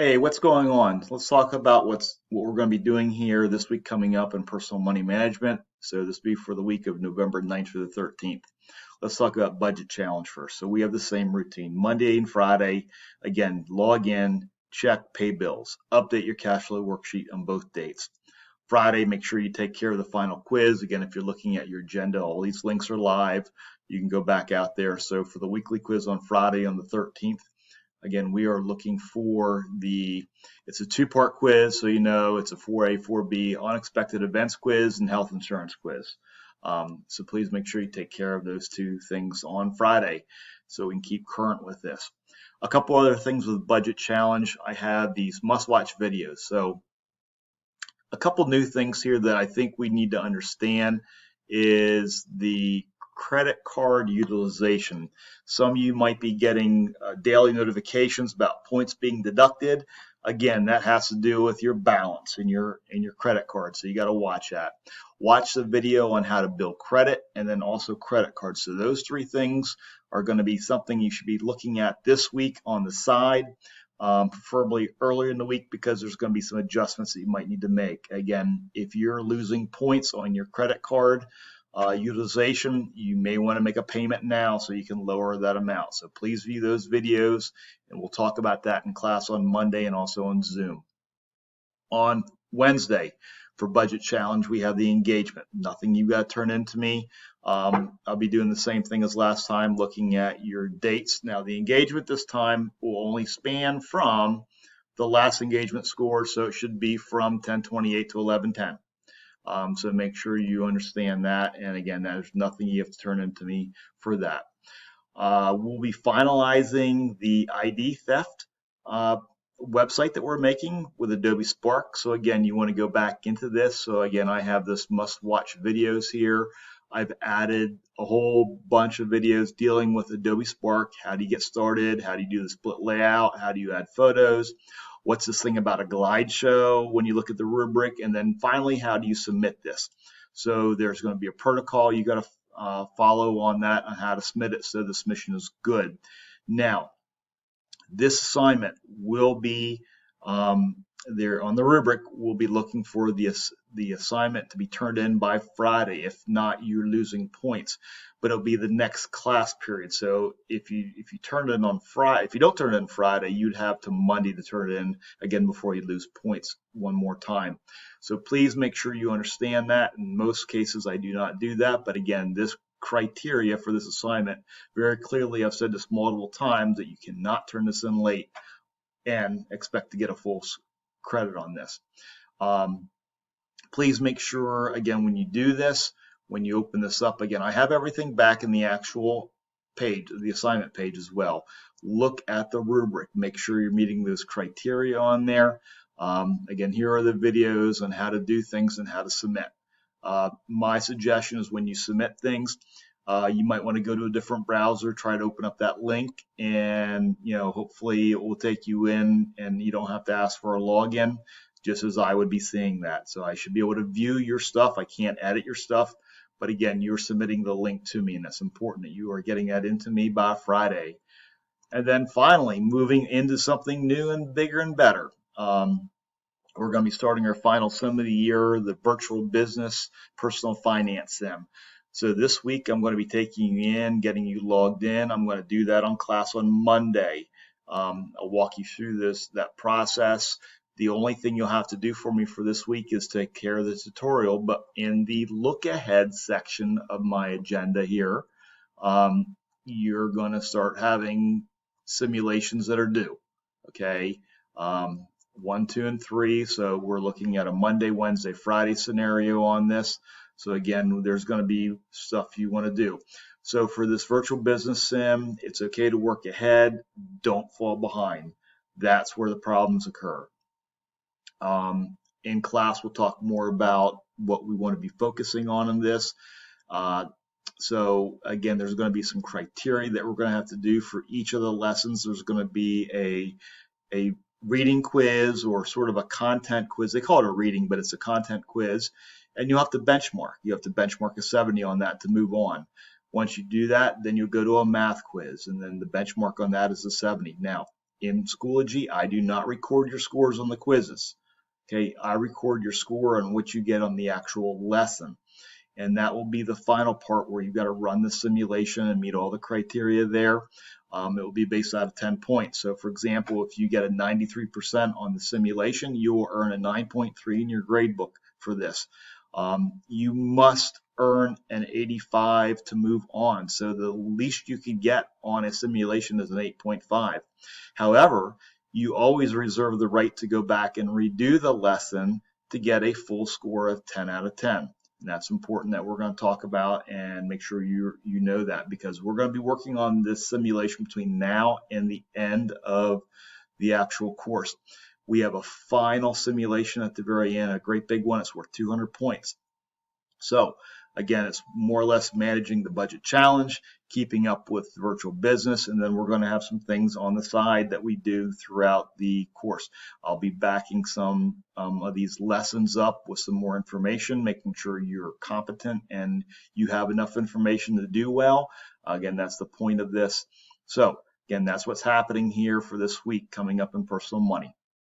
Hey, what's going on? Let's talk about what we're going to be doing here this week coming up in personal money management. So this will be for the week of November 9th through the 13th. Let's talk about budget challenge first. So we have the same routine. Monday and Friday, again, log in, check, pay bills, update your cash flow worksheet on both dates. Friday, make sure you take care of the final quiz. Again, if you're looking at your agenda, all these links are live. You can go back out there. So for the weekly quiz on Friday on the 13th, again, we are looking for it's a two-part quiz, so you know it's a 4A, 4B unexpected events quiz and health insurance quiz. So please make sure you take care of those two things on Friday so we can keep current with this. A couple other things with budget challenge. I have these must-watch videos. So a couple new things here that I think we need to understand is the credit card utilization. Some of you might be getting daily notifications about points being deducted. Again, that has to do with your balance in your credit card, so you got to watch that. Watch the video on how to build credit and then also credit cards. So those three things are going to be something you should be looking at this week on the side. Preferably earlier in the week because there's going to be some adjustments that you might need to make. Again, if you're losing points on your credit card utilization, you may want to make a payment now so you can lower that amount. So please view those videos, and we'll talk about that in class on Monday and also on Zoom. On Wednesday, for budget challenge, we have the engagement. Nothing you got to turn into me. I'll be doing the same thing as last time, looking at your dates. Now, the engagement this time will only span from the last engagement score, so it should be from 10/28 to 11/10. So make sure you understand that. And again, there's nothing you have to turn into me for that. We'll be finalizing the ID theft website that we're making with Adobe Spark. So again, you want to go back into this. So again, I have this must-watch videos here. I've added a whole bunch of videos dealing with Adobe Spark. How do you get started? How do you do the split layout? How do you add photos? What's this thing about a glide show when you look at the rubric? And then finally, how do you submit this? So there's going to be a protocol you got to follow on that on how to submit it so the submission is good. Now, this assignment will be there on the rubric. We'll be looking for the assignment to be turned in by Friday. If not, you're losing points. But it'll be the next class period. So if you turn it in on Friday, if you don't turn it in Friday, you'd have to Monday to turn it in again before you lose points one more time. So please make sure you understand that. In most cases, I do not do that. But again, this criteria for this assignment very clearly, I've said this multiple times, that you cannot turn this in late and expect to get a full credit on this. Please make sure, again, when you do this, when you open this up, again, I have everything back in the actual page, the assignment page as well. Look at the rubric. Make sure you're meeting those criteria on there. Again, here are the videos on how to do things and how to submit. My suggestion is when you submit things, you might want to go to a different browser, try to open up that link, and hopefully it will take you in and you don't have to ask for a login, just as I would be seeing that. So I should be able to view your stuff. I can't edit your stuff, but again, you're submitting the link to me, and that's important that you are getting that into me by Friday. And then finally, moving into something new and bigger and better. We're going to be starting our final sim of the year, the virtual business personal finance sim. So this week I'm going to be taking you in, getting you logged in. I'm going to do that on class on Monday. I'll walk you through that process. The only thing you'll have to do for me for this week is take care of the tutorial. But in the look ahead section of my agenda here, you're going to start having simulations that are due. Okay. 1, 2, and 3. So we're looking at a Monday, Wednesday, Friday scenario on this. So again, there's going to be stuff you want to do. So for this virtual business sim, it's okay to work ahead. Don't fall behind. That's where the problems occur. In class, we'll talk more about what we want to be focusing on in this. So again, there's going to be some criteria that we're going to have to do for each of the lessons. There's going to be a reading quiz or sort of a content quiz. They call it a reading, but it's a content quiz. And you'll have to benchmark. You have to benchmark a 70 on that to move on. Once you do that, then you'll go to a math quiz, and then the benchmark on that is a 70. Now, in Schoology, I do not record your scores on the quizzes. Okay, I record your score on what you get on the actual lesson. And that will be the final part where you've got to run the simulation and meet all the criteria there. It will be based out of 10 points. So for example, if you get a 93% on the simulation, you will earn a 9.3 in your grade book for this. You must earn an 85 to move on. So the least you could get on a simulation is an 8.5. However, you always reserve the right to go back and redo the lesson to get a full score of 10 out of 10. And that's important that we're going to talk about and make sure you know that, because we're going to be working on this simulation between now and the end of the actual course. We have a final simulation at the very end, a great big one. It's worth 200 points. So again, it's more or less managing the budget challenge, keeping up with virtual business, and then we're going to have some things on the side that we do throughout the course. I'll be backing some of these lessons up with some more information, making sure you're competent and you have enough information to do well. Again, that's the point of this. So again, that's what's happening here for this week coming up in personal money.